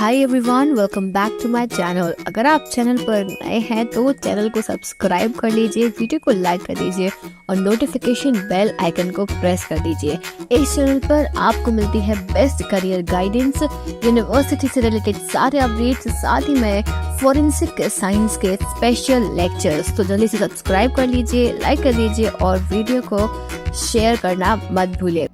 Hi everyone, welcome back to my channel. अगर आप channel पर नए हैं तो चैनल को सब्सक्राइब कर लीजिए, वीडियो को लाइक कर दीजिए और नोटिफिकेशन बेल आइकन को प्रेस कर दीजिए। इस चैनल पर आपको मिलती है बेस्ट करियर गाइडेंस, यूनिवर्सिटी से रिलेटेड सारे अपडेट्स, साथ ही में फॉरेंसिक साइंस के स्पेशल लेक्चर्स। तो जल्दी से सब्सक्राइब कर लीजिए, लाइक कर लीजिए और वीडियो को शेयर करना मत भूलिए।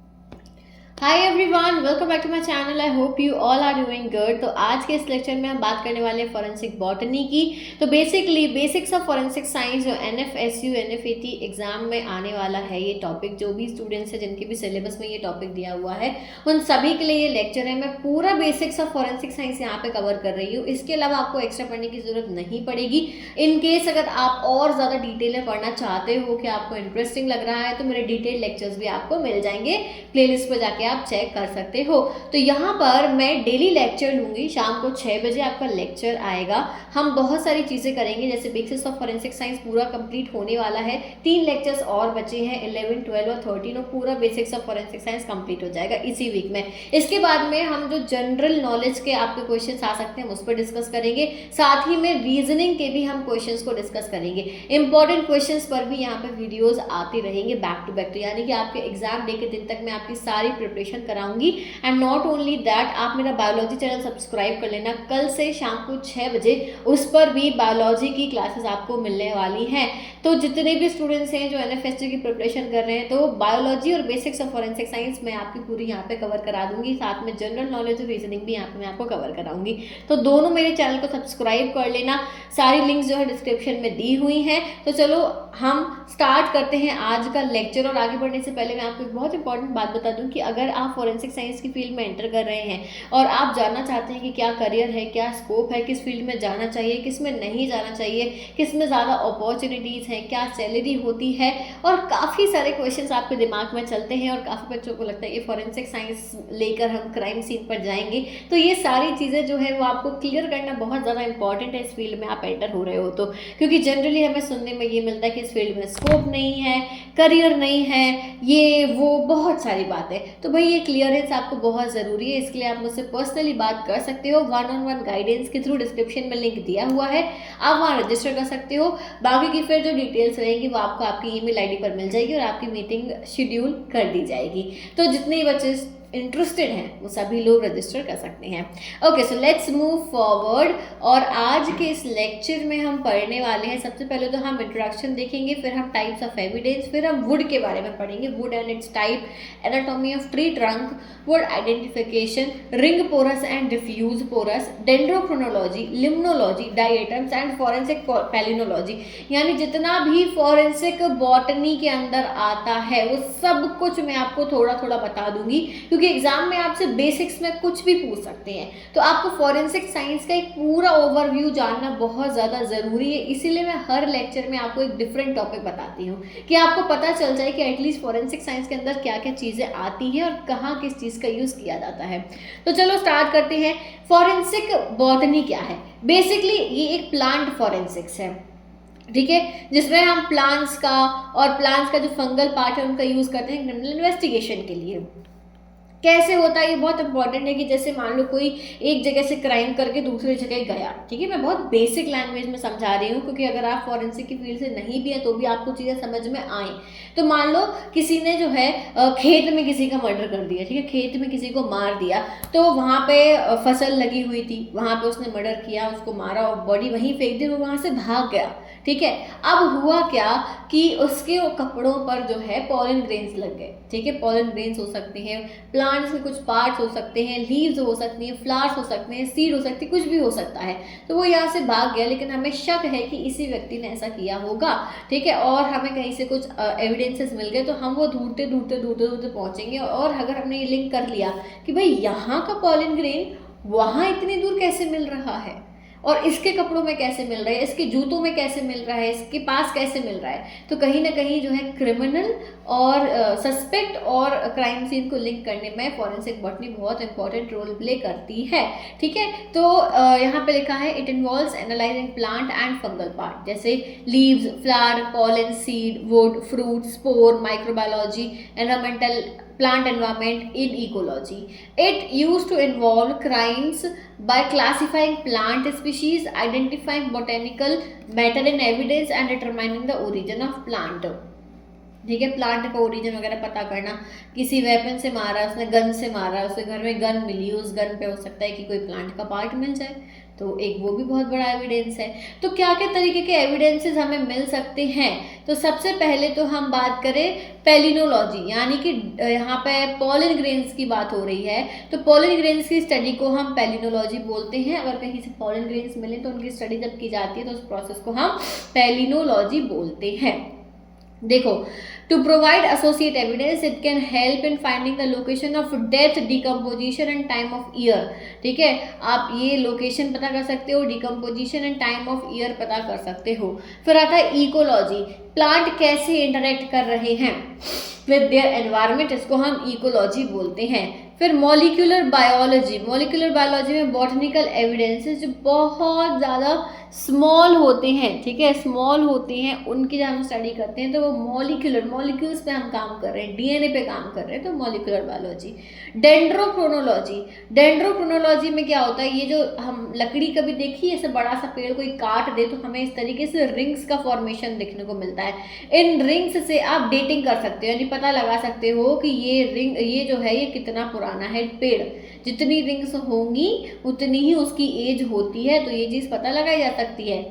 Hi everyone, welcome back to my channel. I hope you all are doing good. तो आज के इस लेक्चर में हम बात करने वाले हैं फॉरेंसिक बॉटनी की। तो basically basics of forensic science जो NFSU NFAT एग्जाम में आने वाला है, ये टॉपिक जो भी स्टूडेंट्स हैं जिनके भी सिलेबस में ये टॉपिक दिया हुआ है उन सभी के लिए ये लेक्चर है। मैं पूरा बेसिक्स ऑफ फॉरेंसिक साइंस यहाँ पे कवर कर रही हूँ। इसके अलावा आपको एक्स्ट्रा पढ़ने की जरूरत नहीं पड़ेगी। इन केस अगर आप और ज़्यादा डिटेल में पढ़ना चाहते हो कि आपको इंटरेस्टिंग लग रहा है तो मेरे डिटेल लेक्चर्स भी आपको मिल जाएंगे, प्लेलिस्ट पर जाके आप चेक कर सकते हो। तो यहाँ पर मैं डेली लेक्चर लूंगी, शाम को 6 बजे आपका लेक्चर आएगा। हम बहुत सारी चीज़ें करेंगे, जैसे बेसिक्स ऑफ फॉरेंसिक साइंस पूरा कंप्लीट होने वाला है। 3 लेक्चर्स और बचे हैं, 11, 12 और 13, और पूरा basics of forensic science complete हो जाएगा इसी वीक में। इसके बाद में हम जो जनरल नॉलेज के आपके क्वेश्चन आ सकते हैं उस पर डिस्कस करेंगे, साथ ही में रीजनिंग के भी हम क्वेश्चन को डिस्कस करेंगे। इंपॉर्टेंट क्वेश्चन पर भी यहाँ पे वीडियोज आती रहेंगे बैक टू बैक। तो यानी कि आपके एग्जाम डे के दिन तक मैं आपकी सारी प्रिपरेशन कराऊंगी। एंड नॉट ओनली दैट, आप मेरा बायोलॉजी चैनल सब्सक्राइब कर लेना। कल से शाम को 6 बजे उस पर भी बायोलॉजी की क्लासेस आपको मिलने वाली हैं। तो जितने भी स्टूडेंट्स हैं जो NFSU की प्रिपरेशन कर रहे हैं, तो बायोलॉजी और बेसिक्स ऑफ फॉरेंसिक साइंस मैं आपकी पूरी यहाँ पे कवर करा दूंगी, साथ में जनरल नॉलेज और रीजनिंग भी यहाँ पे मैं आपको कवर कराऊंगी। तो दोनों मेरे चैनल को सब्सक्राइब कर लेना। सारी लिंक्स जो है डिस्क्रिप्शन में दी हुई हैं। तो चलो हम स्टार्ट करते हैं आज का लेक्चर। और आगे बढ़ने से पहले मैं आपको एक बहुत इंपॉर्टेंट बात बता दूं कि अगर आप फॉरेंसिक साइंस की फील्ड में एंटर कर रहे हैं और आप जानना चाहते हैं कि क्या करियर है, क्या स्कोप है, किस फील्ड में जाना चाहिए, किस में नहीं जाना चाहिए, किस में ज़्यादा अपॉर्चुनिटीज़ हैं, क्या सैलरी होती है, और काफ़ी सारे क्वेश्चंस आपके दिमाग में चलते हैं और काफ़ी बच्चों को लगता है कि फॉरेंसिक साइंस लेकर हम क्राइम सीन पर जाएंगे। तो ये सारी चीज़ें जो है वो आपको क्लियर करना बहुत ज़्यादा इंपॉर्टेंट है इस फील्ड में आप एंटर हो रहे हो तो। क्योंकि जनरली हमें सुनने में ये मिलता है कि इस फील्ड में स्कोप नहीं है, करियर नहीं है, ये वो बहुत सारी बातें। तो भाई ये क्लियरेंस आपको बहुत ज़रूरी है। इसके लिए आप मुझसे पर्सनली बात कर सकते हो, 1-on-1 गाइडेंस के थ्रू। डिस्क्रिप्शन में लिंक दिया हुआ है, आप वहाँ रजिस्टर कर सकते हो। बाकी की फिर जो डिटेल्स रहेंगी वो आपको आपकी ईमेल आईडी पर मिल जाएगी और आपकी मीटिंग शेड्यूल कर दी जाएगी। तो जितने बच्चे इंटरेस्टेड हैं वो सभी लोग रजिस्टर कर सकते हैं। Okay, so let's move forward. और आज के इस लेक्चर में हम पढ़ने वाले हैं, सबसे पहले तो हम इंट्रोडक्शन देखेंगे, फिर हम टाइप्स ऑफ एविडेंस, फिर हम वुड के बारे में पढ़ेंगे, wood and its type, anatomy of tree trunk, wood identification, ring porous and diffuse porous, dendrochronology, limnology, diatoms and forensic palynology. यानी जितना भी फॉरेंसिक बॉटनी के अंदर आता है वो सब कुछ मैं आपको थोड़ा थोड़ा बता दूंगी, क्योंकि एग्जाम में आपसे बेसिक्स में कुछ भी पूछ सकते हैं। तो आपको फॉरेंसिक साइंस का एक पूरा ओवरव्यू जानना बहुत ज़्यादा ज़रूरी है। इसीलिए मैं हर लेक्चर में आपको एक डिफरेंट टॉपिक बताती हूँ कि आपको पता चल जाए कि एटलीस्ट फॉरेंसिक साइंस के अंदर क्या क्या चीज़ें आती हैं और कहाँ किस चीज़ का यूज़ किया जाता है। तो चलो स्टार्ट करते हैं। फॉरेंसिक बॉटनी क्या है? बेसिकली ये एक प्लांट फॉरेंसिक्स है, ठीक है, जिसमें हम प्लांट्स का और प्लांट्स का जो फंगल पार्ट है उनका यूज़ करते हैं क्रिमिनल इन्वेस्टिगेशन के लिए। कैसे होता है ये बहुत इंपॉर्टेंट है कि जैसे मान लो कोई एक जगह से क्राइम करके दूसरी जगह गया, ठीक है, मैं बहुत बेसिक लैंग्वेज में समझा रही हूँ क्योंकि अगर आप फॉरेंसिक की फील्ड से नहीं भी हैं तो भी आपको चीज़ें समझ में आए। तो मान लो किसी ने जो है खेत में किसी का मर्डर कर दिया, ठीक है, खेत में किसी को मार दिया, तो वहाँ पे फसल लगी हुई थी, वहाँ पे उसने मर्डर किया, उसको मारा और बॉडी वहीं फेंक दी, वो वहाँ से भाग गया, ठीक है। अब हुआ क्या कि उसके कपड़ों पर जो है पॉलन ग्रेन्स लग गए, ठीक है, पॉलन ग्रेन्स हो सकते हैं, प्लांट्स के कुछ पार्ट्स हो सकते हैं, लीव्स हो सकती हैं, फ्लावर्स हो सकते हैं, सीड हो सकती है, कुछ भी हो सकता है। तो वो यहाँ से भाग गया, लेकिन हमें शक है कि इसी व्यक्ति ने ऐसा किया होगा, ठीक है, और हमें कहीं से कुछ एविडेंसेस मिल गए, तो हम वो ढूंढते ढूंढते ढूंढते ढूंढते पहुँचेंगे। और अगर हमने ये लिंक कर लिया कि भाई यहाँ का पॉलन ग्रेन वहाँ इतनी दूर कैसे मिल रहा है, और इसके कपड़ों में कैसे मिल रहा है, इसके जूतों में कैसे मिल रहा है, इसके पास कैसे मिल रहा है, तो कहीं ना कहीं जो है क्रिमिनल और सस्पेक्ट और क्राइम सीन को लिंक करने में फॉरेंसिक बॉटनी बहुत इंपॉर्टेंट रोल प्ले करती है, ठीक है। तो यहाँ पे लिखा है it involves analysing plant and fungal part, जैसे leaves, flower, pollen, seed, wood, fruit, spore, microbiology, environmental plant environment in ecology. It used to involve crimes by classifying plant species, identifying botanical matter in evidence and determining the origin of plant. ठीक है, plant का origin वगैरह पता करना, किसी weapon से मारा, उसने गन से मारा, उसके घर में गन मिली, उस गन पे हो सकता है कि कोई प्लांट का पार्ट मिल जाए, तो एक वो भी बहुत बड़ा एविडेंस है। तो क्या क्या तरीके के एविडेंसेस हमें मिल सकते हैं? तो सबसे पहले तो हम बात करें पेलिनोलॉजी, यानी कि यहाँ पे पॉलन ग्रेन्स की बात हो रही है, तो पॉलन ग्रेन्स की स्टडी को हम पेलिनोलॉजी बोलते हैं। अगर कहीं से पॉलन ग्रेन्स मिले तो उनकी स्टडी जब की जाती है तो उस प्रोसेस को हम पेलिनोलॉजी बोलते हैं। देखो, to provide associate evidence it can help in finding the location of death, decomposition and time of year. ठीक है, आप ये लोकेशन पता कर सकते हो, decomposition and time of year पता कर सकते हो। फिर आता है इकोलॉजी, प्लांट कैसे इंटरेक्ट कर रहे हैं विद देयर एनवायरनमेंट, इसको हम इकोलॉजी बोलते हैं। फिर मॉलिक्यूलर बायोलॉजी, मॉलिक्यूलर बायोलॉजी में बॉटनिकल एविडेंसेस जो बहुत ज़्यादा स्मॉल होते हैं, ठीक है, स्मॉल होते हैं, उनकी जब हम स्टडी करते हैं तो वो मॉलिक्यूल्स पे हम काम कर रहे हैं, डीएनए पे काम कर रहे हैं, तो मॉलिक्यूलर बायोलॉजी। डेंड्रोक्रोनोलॉजी, डेंड्रोक्रोनोलॉजी में क्या होता है, ये जो हम लकड़ी कभी देखी, ऐसे बड़ा सा पेड़ कोई काट दे तो हमें इस तरीके से रिंग्स का फॉर्मेशन देखने को मिलता है। इन रिंग्स से आप डेटिंग कर सकते हो, यानी पता लगा सकते हो कि ये रिंग, ये जो है ये कितना पुराना है पेड़, जितनी रिंग्स होंगी उतनी ही उसकी एज होती है, तो ये चीज़ पता लगाई जा सकती है।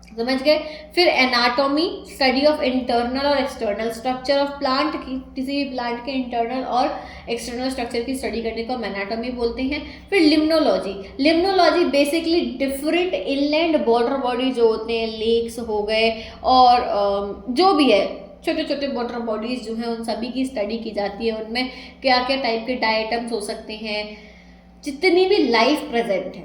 समझ गए? फिर एनाटॉमी, स्टडी ऑफ इंटरनल और एक्सटर्नल स्ट्रक्चर ऑफ प्लांट की, किसी भी प्लांट के इंटरनल और एक्सटर्नल स्ट्रक्चर की स्टडी करने को हम एनाटॉमी बोलते हैं। फिर limnology, limnology basically different inland water body जो होते हैं, लेक्स हो गए और जो भी है छोटे छोटे वाटर बॉडीज जो हैं, उन सभी की स्टडी की जाती है। उनमें क्या क्या टाइप के डायटम्स हो सकते हैं, जितनी भी लाइफ प्रेजेंट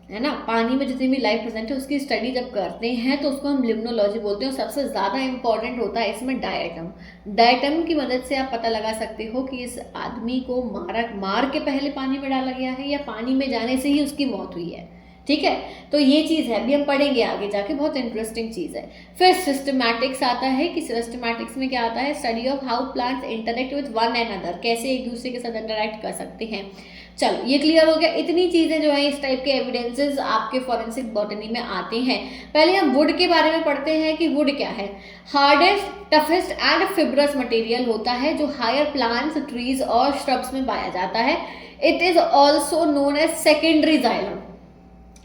है ना, पानी में जितनी भी लाइफ प्रेजेंट है उसकी स्टडी जब करते हैं तो उसको हम लिम्नोलॉजी बोलते हैं। और सबसे ज़्यादा इंपॉर्टेंट होता है इसमें डायटम, डायटम की मदद से आप पता लगा सकते हो कि इस आदमी को मार के पहले पानी में डाला गया है या पानी में जाने से ही उसकी मौत हुई है। ठीक है, तो ये चीज़ है, अभी हम पढ़ेंगे आगे जाके, बहुत इंटरेस्टिंग चीज़ है। फिर सिस्टमैटिक्स आता है कि सिस्टमैटिक्स में क्या आता है, study of how plants interact with one and other, कैसे एक दूसरे के साथ इंटरेक्ट कर सकते हैं। चलो, ये क्लियर हो गया। इतनी चीज़ें जो है इस टाइप के एविडेंसेस आपके फॉरेंसिक बॉटनी में आते हैं। पहले हम वुड के बारे में पढ़ते हैं कि वुड क्या है। Hardest, toughest and fibrous material होता है जो हायर प्लांट्स, ट्रीज और श्रब्स में पाया जाता है। It is also known as secondary xylem,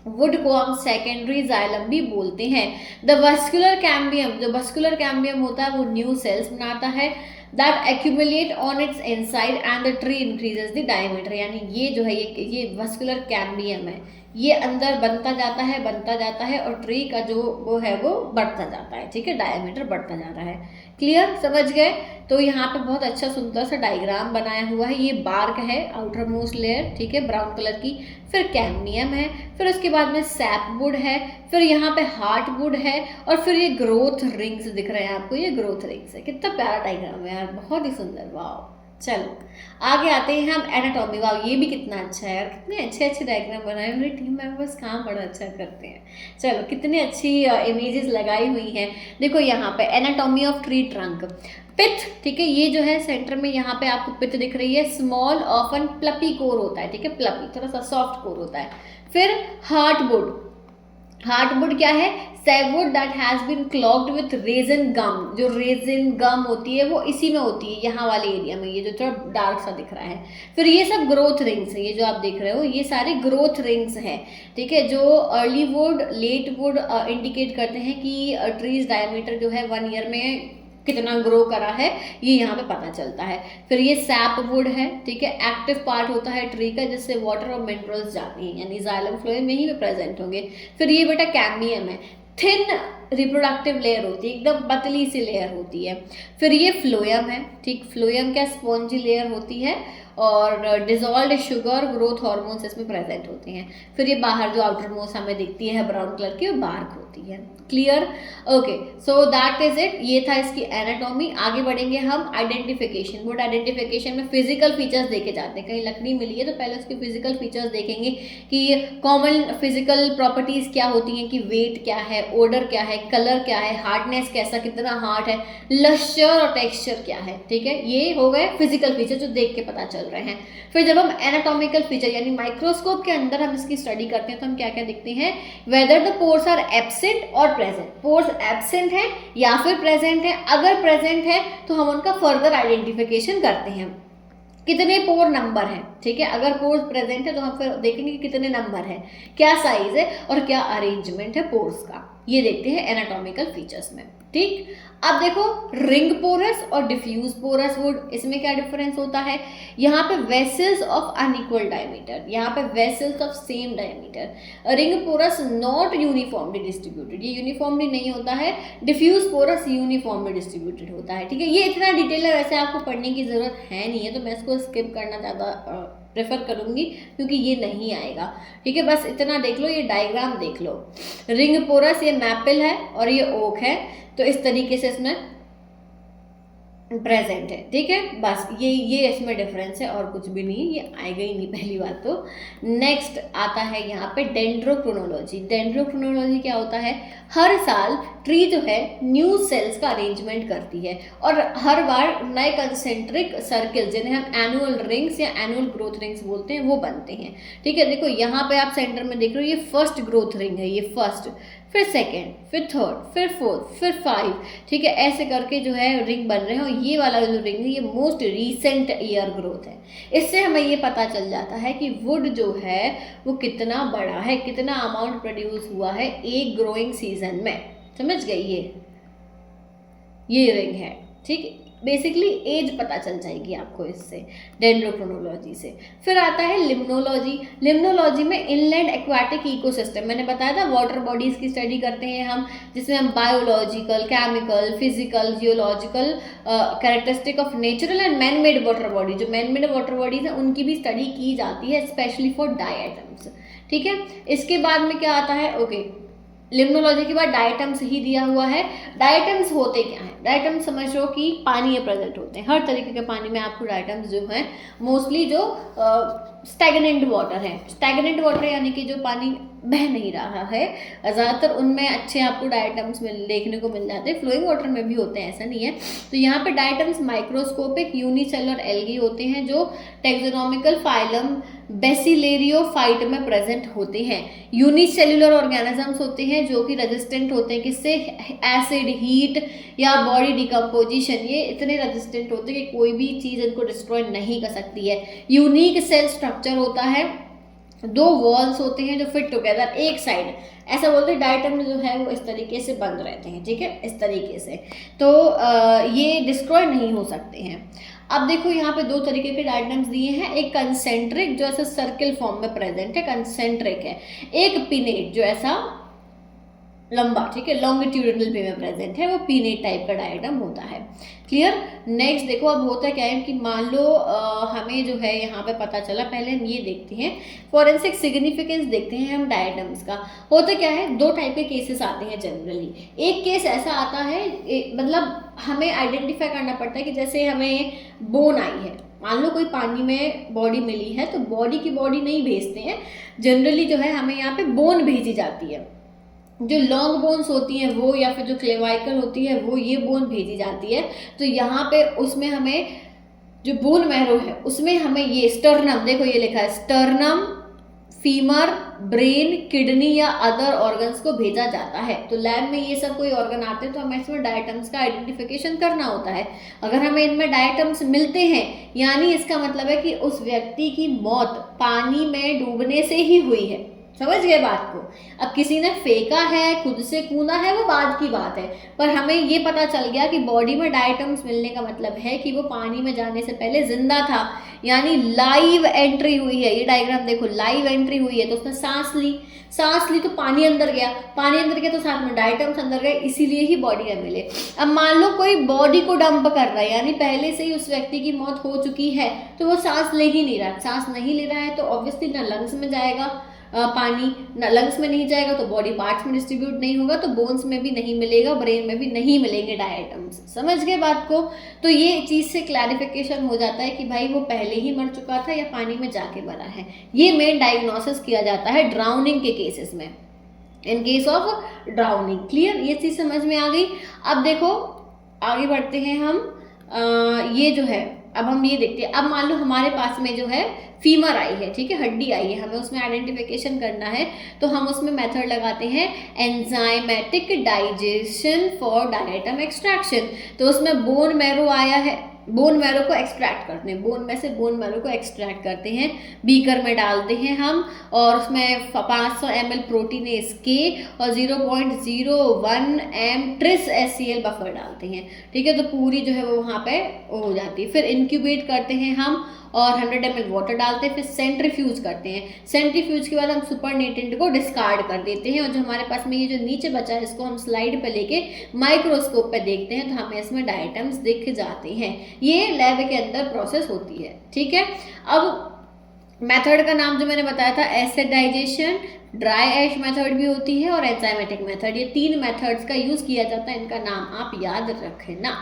wood को हम सेकेंडरी जाइलम भी बोलते हैं। द वस्कुलर कैम्बियम, जो वस्कुलर कैम्बियम होता है वो न्यू सेल्स बनाता है that accumulate on its inside and the tree increases the diameter, यानी ये जो है ये वस्कुलर कैम्बियम है, ये अंदर बनता जाता है और ट्री का जो वो है वो बढ़ता जाता है। ठीक है, डायमीटर बढ़ता जाता है। क्लियर, समझ गए? तो यहाँ पे बहुत अच्छा सुंदर सा डायग्राम बनाया हुआ है। ये बार्क है, आउटर मोस्ट लेयर, ठीक है, ब्राउन कलर की। फिर कैम्बियम है, फिर उसके बाद में सैपवुड है, फिर यहाँ पे हार्टवुड है और फिर ये ग्रोथ रिंग्स दिख रहे हैं आपको, ये ग्रोथ रिंग्स है। कितना प्यारा डायग्राम है यार, बहुत ही सुंदर, वाह। चलो आगे आते हैं हम एनाटॉमी। वाह, ये भी कितना अच्छा है यार, कितने अच्छे अच्छे डायग्राम बनाए, मेरी टीम मेंबर्स काम बड़ा अच्छा करते हैं। चलो, कितनी अच्छी इमेजेस लगाई हुई हैं। देखो यहाँ पे एनाटॉमी ऑफ ट्री ट्रंक, पिथ, ठीक है, ये जो है सेंटर में यहाँ पे आपको पिथ दिख रही है, स्मॉल ऑफन प्लपी कोर होता है, ठीक है, प्लपी थोड़ा सा सॉफ्ट कोर होता है। फिर हार्टवुड, हार्टवुड क्या है, sapwood that has been clogged with resin gum, जो रेजिन गम होती है वो इसी में होती है, यहाँ वाले एरिया में, ये जो थोड़ा डार्क सा दिख रहा है। फिर ये सब ग्रोथ रिंग्स है, ये जो आप देख रहे हो ये सारे ग्रोथ रिंग्स हैं। ठीक है, जो early wood, late wood indicate करते हैं कि ट्रीज डायमीटर जो है 1 ईयर में कितना ग्रो करा है, ये यहाँ पे पता चलता है। फिर ये सैप वुड है, ठीक है, एक्टिव पार्ट होता है ट्री का जिससे वाटर और मिनरल्स जाती हैं, यानी जाइलम फ्लोएम यहीं पे प्रेजेंट होंगे। फिर ये बेटा कैम्बियम है, थिन रिप्रोडक्टिव लेयर होती है, एकदम पतली सी लेयर होती है। फिर ये फ्लोएम है, ठीक, फ्लोएम क्या स्पॉन्जी लेयर होती है और डिजॉल्व्ड शुगर ग्रोथ हार्मोन्स इसमें प्रेजेंट होते हैं। फिर ये बाहर जो आउटर मोस्ट हमें दिखती है ब्राउन कलर की, वो बार्क होती है। Clear? Okay, so that is it. ये था इसकी एनाटॉमी। आगे बढ़ेंगे हम आइडेंटिफिकेशन। वुड आइडेंटिफिकेशन में फिजिकल फीचर्स देखे जाते हैं। कहीं लकड़ी मिली है तो पहले उसके फिजिकल फीचर्स देखेंगे कि कॉमन फिजिकल प्रॉपर्टीज क्या होती हैं, कि वेट क्या है, ओडर क्या है, कलर क्या है, हार्डनेस कैसा, कितना हार्ड है, लस्चर और टेक्सचर क्या है। ठीक है, ये हो गए फिजिकल फीचर जो देख के पता चल रहे हैं। फिर जब हम एनाटॉमिकल फीचर यानी माइक्रोस्कोप के अंदर हम इसकी स्टडी करते हैं तो हम क्या क्या देखते हैं, whether the pores are absent और प्रेजेंट। पोर्स एब्सेंट है या फिर प्रेजेंट है। अगर प्रेजेंट है तो हम उनका फर्दर आइडेंटिफिकेशन करते हैं, कितने पोर नंबर है। ठीक है, अगर पोर्स प्रेजेंट है तो हम फिर देखेंगे कि कितने नंबर है, क्या साइज है और क्या अरेंजमेंट है पोर्स का। ये देखते हैं एनाटॉमिकल फीचर्स में। ठीक, अब देखो रिंग पोरस और डिफ्यूज पोरस वुड, इसमें क्या डिफरेंस होता है। यहाँ पे वेसल्स ऑफ अनइक्वल डायमीटर, यहाँ पे vessels of same diameter. Ring porous not uniformly distributed, ये यूनिफॉर्मली नहीं होता है। डिफ्यूज पोरस यूनिफॉर्मली डिस्ट्रीब्यूटेड होता है। ठीक है, ये इतना डिटेल है, वैसे आपको पढ़ने की जरूरत है नहीं है तो मैं इसको स्किप करना ज़्यादा प्रेफर करूंगी क्योंकि ये नहीं आएगा। ठीक है, बस इतना देख लो, ये डायग्राम देख लो। रिंग पोरस ये मैपल है और ये ओक है, तो इस तरीके से इसमें प्रेजेंट है। ठीक है, बस ये इसमें डिफरेंस है और कुछ भी नहीं, ये आएगा ही नहीं पहली बात तो। नेक्स्ट आता है यहाँ पे डेंड्रोक्रोनोलॉजी। डेंड्रोक्रोनोलॉजी क्या होता है, हर साल ट्री जो है न्यू सेल्स का अरेंजमेंट करती है और हर बार नए कंसेंट्रिक सर्किल जिन्हें हम एनुअल रिंग्स या एनुअल ग्रोथ रिंग्स बोलते हैं वो बनते हैं। ठीक है, देखो यहाँ पे आप सेंटर में देख रहे हो, ये फर्स्ट ग्रोथ रिंग है, ये फर्स्ट, फिर सेकेंड, फिर थर्ड, फिर फोर्थ, फिर 5। ठीक है, ऐसे करके जो है रिंग बन रहे हैं और ये वाला जो रिंग है ये मोस्ट रीसेंट ईयर ग्रोथ है। इससे हमें ये पता चल जाता है कि वुड जो है वो कितना बड़ा है, कितना अमाउंट प्रोड्यूस हुआ है एक ग्रोइंग सीजन में। समझ गई? ये रिंग है। ठीक, बेसिकली एज पता चल जाएगी आपको इससे, डेंड्रोक्रोनोलॉजी से। फिर आता है लिम्नोलॉजी। लिम्नोलॉजी में इनलैंड एक्वाटिक इकोसिस्टम, मैंने बताया था वाटर बॉडीज की स्टडी करते हैं हम, जिसमें हम biological, chemical, physical, geological characteristic of natural and man made water body, जो मैन मेड वाटर बॉडीज हैं उनकी भी स्टडी की जाती है, स्पेशली फॉर डायटम्स। ठीक है, इसके बाद में क्या आता है, ओके, लिम्नोलॉजी के बाद डायटम्स ही दिया हुआ है। डायटम्स होते क्या हैं, डायटम्स समझो कि पानी में प्रेजेंट होते हैं, हर तरीके के पानी में आपको डायटम्स जो हैं, मोस्टली जो स्टैग्नेंट वाटर है, स्टैग्नेंट वाटर यानी कि जो पानी बह नहीं रहा है, ज़्यादातर उनमें अच्छे आपको डायटम्स देखने को मिल जाते हैं। फ्लोइंग वाटर में भी होते हैं, ऐसा नहीं है। तो यहाँ पे डायटम्स माइक्रोस्कोपिक यूनिसेलुलर एल्गी होते हैं जो टैक्सोनॉमिकल फाइलम बेसिलेरियोफाइट में प्रेजेंट होते हैं। यूनिसेलुलर ऑर्गेनिजम्स होते हैं जो कि रेजिस्टेंट होते हैं किससे, एसिड, हीट या बॉडी डिकम्पोजिशन। ये इतने रेजिस्टेंट होते हैं कि कोई भी चीज़ इनको डिस्ट्रॉय नहीं कर सकती है। यूनिक सेल स्ट्रक्चर होता है, 2 वॉल्स होते हैं जो फिट टुगेदर एक साइड, ऐसा बोलते हैं डायटम जो है वो इस तरीके से बंद रहते हैं। ठीक है, इस तरीके से, तो ये डिस्ट्रॉय नहीं हो सकते हैं। अब देखो यहाँ पे 2 तरीके के डायटम्स दिए हैं, एक कंसेंट्रिक जो ऐसा सर्किल फॉर्म में प्रेजेंट है, कंसेंट्रिक है, एक पिनेट जो ऐसा लंबा, ठीक है, लॉन्गिट्यूडिनल वे में प्रेजेंट है, वो पीनेट टाइप का डायग्राम होता है। क्लियर? नेक्स्ट देखो, अब होता क्या है कि मान लो हमें जो है यहाँ पे पता चला, पहले हम ये देखते हैं फॉरेंसिक सिग्निफिकेंस देखते हैं हम डायग्राम्स का। होता क्या है, 2 टाइप के केसेस आते हैं जनरली। एक केस ऐसा आता है, मतलब हमें आइडेंटिफाई करना पड़ता है कि जैसे हमें बोन आई है, मान लो कोई पानी में बॉडी मिली है, तो बॉडी की बॉडी नहीं भेजते हैं जनरली, जो है हमें यहाँ पे बोन भेजी जाती है। जो लॉन्ग बोन्स होती हैं वो, या फिर जो क्लेवाइकल होती है वो, ये बोन भेजी जाती है। तो यहाँ पे उसमें हमें जो बोन मैरो है उसमें हमें ये स्टर्नम, देखो ये लिखा है स्टर्नम, फीमर, ब्रेन, किडनी या अदर ऑर्गन्स को भेजा जाता है। तो लैब में ये सब कोई ऑर्गन आते हैं तो हमें इसमें डायटम्स का आइडेंटिफिकेशन करना होता है। अगर हमें इनमें डायटम्स मिलते हैं यानी इसका मतलब है कि उस व्यक्ति की मौत पानी में डूबने से ही हुई है। समझ गए बात को। अब किसी ने फेंका है, खुद से कूदा है, वो बात की बात है, पर हमें ये पता चल गया कि बॉडी में डायटम्स मिलने का मतलब है कि वो पानी में जाने से पहले जिंदा था, यानी लाइव एंट्री हुई है। ये डायग्राम देखो, लाइव एंट्री हुई है, तो उसने सांस ली तो पानी अंदर गया तो साथ में डायटम्स अंदर गए, इसीलिए ही बॉडी में मिले। अब मान लो कोई बॉडी को डंप कर रहा है, यानी पहले से ही उस व्यक्ति की मौत हो चुकी है, तो वो सांस नहीं ले रहा है, तो ऑब्वियसली ना लंग्स में जाएगा पानी, ना लंग्स में नहीं जाएगा तो बॉडी पार्ट्स में डिस्ट्रीब्यूट नहीं होगा, तो बोन्स में भी नहीं मिलेगा, ब्रेन में भी नहीं मिलेंगे डायटम्स। समझ गए बात को। तो ये चीज़ से क्लैरिफिकेशन हो जाता है कि भाई वो पहले ही मर चुका था या पानी में जाके मरा है। ये मेन डायग्नोसिस किया जाता है ड्राउनिंग के केसेस में, in case of drowning. Clear, ये चीज़ समझ में आ गई। अब देखो आगे बढ़ते हैं हम। ये जो है, अब हम ये देखते हैं, अब मान लो हमारे पास में जो है फीमर आई है, ठीक है, हड्डी आई है, हमें उसमें आइडेंटिफिकेशन करना है, तो हम उसमें मेथड लगाते हैं enzymatic digestion for diatom extraction. तो उसमें बोन मैरो आया है, बोन मैरो को एक्सट्रैक्ट करते हैं, बोन में से बोन मैरो को एक्सट्रैक्ट करते हैं, बीकर में डालते हैं हम, और उसमें 500 ml प्रोटीनेज के और 0.01 m ट्रिस HCl बफर डालते हैं, ठीक है। तो पूरी जो है वो वहाँ पे हो जाती है। फिर इंक्यूबेट करते हैं हम और 100 ml वाटर डालते हैं, फिर सेंट्रीफ्यूज करते हैं। सेंट्रीफ्यूज के बाद हम सुपरनेटेंट को डिस्कार्ड कर देते हैं, और जो हमारे पास में ये जो नीचे बचा है इसको हम स्लाइड पे लेके माइक्रोस्कोप पे देखते हैं, तो हमें इसमें डायटम्स दिख जाते हैं। ये लैब के अंदर प्रोसेस होती है, ठीक है। अब मेथड का नाम जो मैंने बताया था, एसिड डाइजेशन, ड्राई ऐश मेथड भी होती है और एंजाइमेटिक मेथड, ये 3 मेथड्स का यूज किया जाता है। इनका नाम आप याद रखना।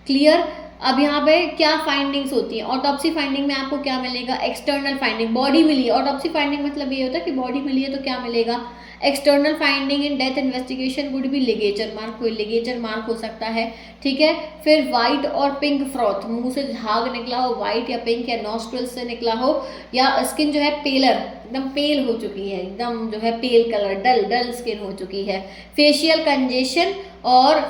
क्लियर। अब यहाँ पे क्या फाइंडिंग्स होती है, ऑटोप्सी फाइंडिंग में आपको क्या मिलेगा, एक्सटर्नल फाइंडिंग, बॉडी मिली है। ऑटोप्सी फाइंडिंग मतलब ये होता है कि बॉडी मिली है तो क्या मिलेगा, external finding in death investigation would be ligature mark, कोई लिगेचर मार्क हो सकता है, ठीक है। फिर वाइट और पिंक फ्रॉथ, मुंह से झाग निकला हो वाइट या पिंक, या नॉस्ट्रल से निकला हो, या स्किन जो है पेलर, एकदम पेल हो चुकी है, एकदम जो है पेल कलर, डल स्किन हो चुकी है। फेशियल कंजेशन और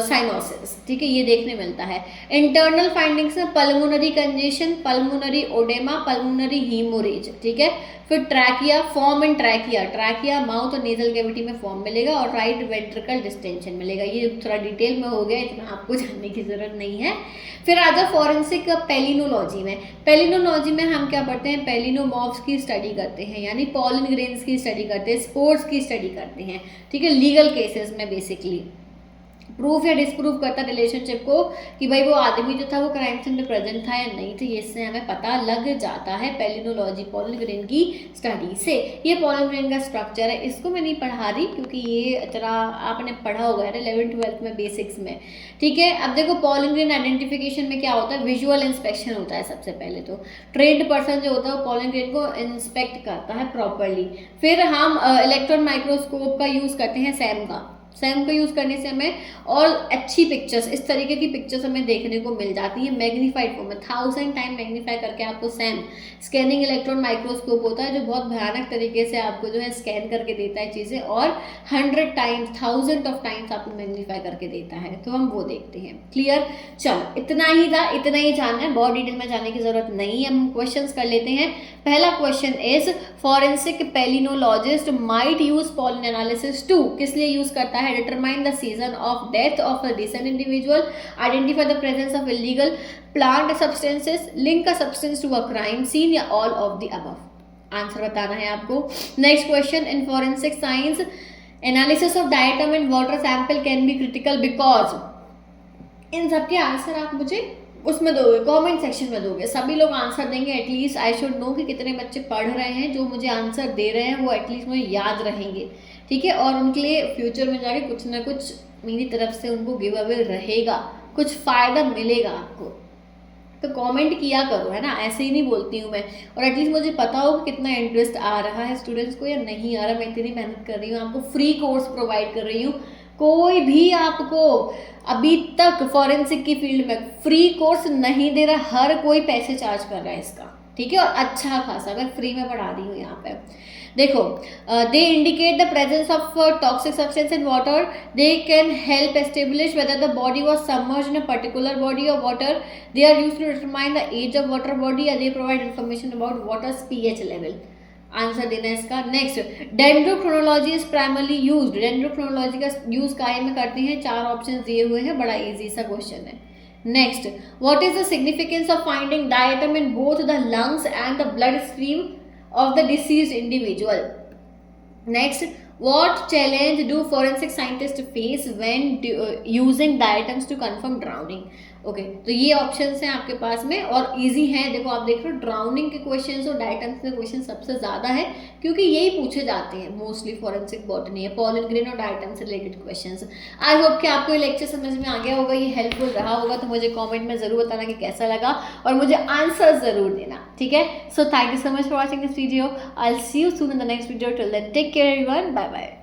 साइनोसिस, ठीक है, ये देखने मिलता है। इंटरनल फाइंडिंग्स में pulmonary congestion, pulmonary oedema, pulmonary haemorrhage, ठीक है। फिर trachea, froth in trachea mouth और नेजल कैविटी में फॉर्म मिलेगा, और राइट वेंट्रिकल डिस्टेंशन मिलेगा। ये थोड़ा डिटेल में हो गया, इतना आपको जानने की जरूरत नहीं है। फिर आ जाओ फॉरेंसिक पेलिनोलॉजी में। पेलिनोलॉजी में हम क्या पढ़ते हैं, पेलिनोमॉर्फ्स की स्टडी करते हैं, यानी पॉलन ग्रेन्स की स्टडी करते हैं, स्पोर्स की स्टडी करते हैं, ठीक है, लीगल केसेस में बेसिकली। प्रूफ या डिसप्रूव करता रिलेशनशिप को कि भाई वो आदमी जो था वो क्राइम सीन में प्रेजेंट था या नहीं था, ये इससे हमें पता लग जाता है पेलिनोलॉजी, पॉलन ग्रेन की स्टडी से। ये पॉलन ग्रेन का स्ट्रक्चर है, इसको मैं नहीं पढ़ा रही क्योंकि ये जरा आपने पढ़ा होगा 11th-12th में बेसिक्स में, ठीक है। अब देखो पॉलन ग्रेन आइडेंटिफिकेशन में क्या होता है, विजुअल इंस्पेक्शन होता है सबसे पहले। तो ट्रेंड पर्सन जो होता है वो पॉलन ग्रेन को इंस्पेक्ट करता है प्रॉपरली। फिर हम इलेक्ट्रॉन माइक्रोस्कोप का यूज़ करते हैं, सैम को यूज़ करने से हमें और अच्छी पिक्चर्स, इस तरीके की पिक्चर्स हमें देखने को मिल जाती है मैग्नीफाइड फॉर्म में, 1000 टाइम मैग्नीफाई करके आपको सैम स्कैनिंग इलेक्ट्रॉन माइक्रोस्कोप होता है जो बहुत भयानक तरीके से आपको जो है स्कैन करके देता है चीज़ें, और 100 टाइम्स 1000 ऑफ टाइम्स आपको मैग्नीफाई करके देता है, तो हम वो देखते हैं। क्लियर। चलो इतना ही था, इतना ही जानना है, बहुत डिटेल में जाने की जरूरत नहीं है। हम क्वेश्चंस कर लेते हैं। पहला question is forensic palynologist might use pollen analysis to, किस लिए यूज करता है, determine the season of death of a decent individual, identify the presence of illegal plant substances, link a substance to a crime scene, या all of the above। Answer बताना है आपको। Next question, in forensic science analysis of diatom and water sample can be critical because, इन सबके answer आप मुझे उसमें दोगे, कमेंट सेक्शन में दोगे, सभी लोग आंसर देंगे। एटलीस्ट आई शुड नो कि कितने बच्चे पढ़ रहे हैं, जो मुझे आंसर दे रहे हैं वो एटलीस्ट मुझे याद रहेंगे, ठीक है, और उनके लिए फ्यूचर में जाके कुछ ना कुछ मेरी तरफ से उनको गिव अवे रहेगा, कुछ फ़ायदा मिलेगा आपको। तो कमेंट किया करो, है ना, ऐसे ही नहीं बोलती हूँ मैं, और एटलीस्ट मुझे पता हो कि कितना इंटरेस्ट आ रहा है स्टूडेंट्स को या नहीं आ रहा। मैं इतनी मेहनत कर रही हूँ, आपको फ्री कोर्स प्रोवाइड कर रही हूँ। कोई भी आपको अभी तक फॉरेंसिक की फील्ड में फ्री कोर्स नहीं दे रहा, हर कोई पैसे चार्ज कर रहा है इसका, ठीक है, और अच्छा खासा मैं फ्री में पढ़ा रही हूँ यहाँ पे। देखो, they indicate the presence of toxic substance in water, they can help establish whether the body was submerged in a particular body of water, they are used to determine the age of water body, या they provide information about water's pH level. Answer देना इसका। Next, dendrochronology is primarily used, dendrochronology का use काय में करते हैं, 4 option दिए हुए हैं, बड़ा इजी सा क्वेश्चन है। Next, what is the significance of finding diatom in both the lungs and the blood stream of the deceased individual. Next, what challenge do forensic scientists face when using diatoms to confirm drowning? Okay तो ये options हैं आपके पास में और easy हैं। देखो आप देख रहे हो ड्राउनिंग के क्वेश्चंस और डायटम्स के क्वेश्चन सबसे ज़्यादा है क्योंकि यही पूछे जाते हैं मोस्टली फॉरेंसिक बॉटनी है, पॉलन ग्रेन और डायटम से रिलेटेड क्वेश्चंस। आई होप कि आपको ये लेक्चर समझ में आ गया होगा, ये हेल्पफुल रहा होगा, तो मुझे कॉमेंट में ज़रूर बताना कि कैसा लगा और मुझे आंसर ज़रूर देना, ठीक है। So thank you so much for watching this video. I will see you soon in the next video. Till then take care everyone, bye bye.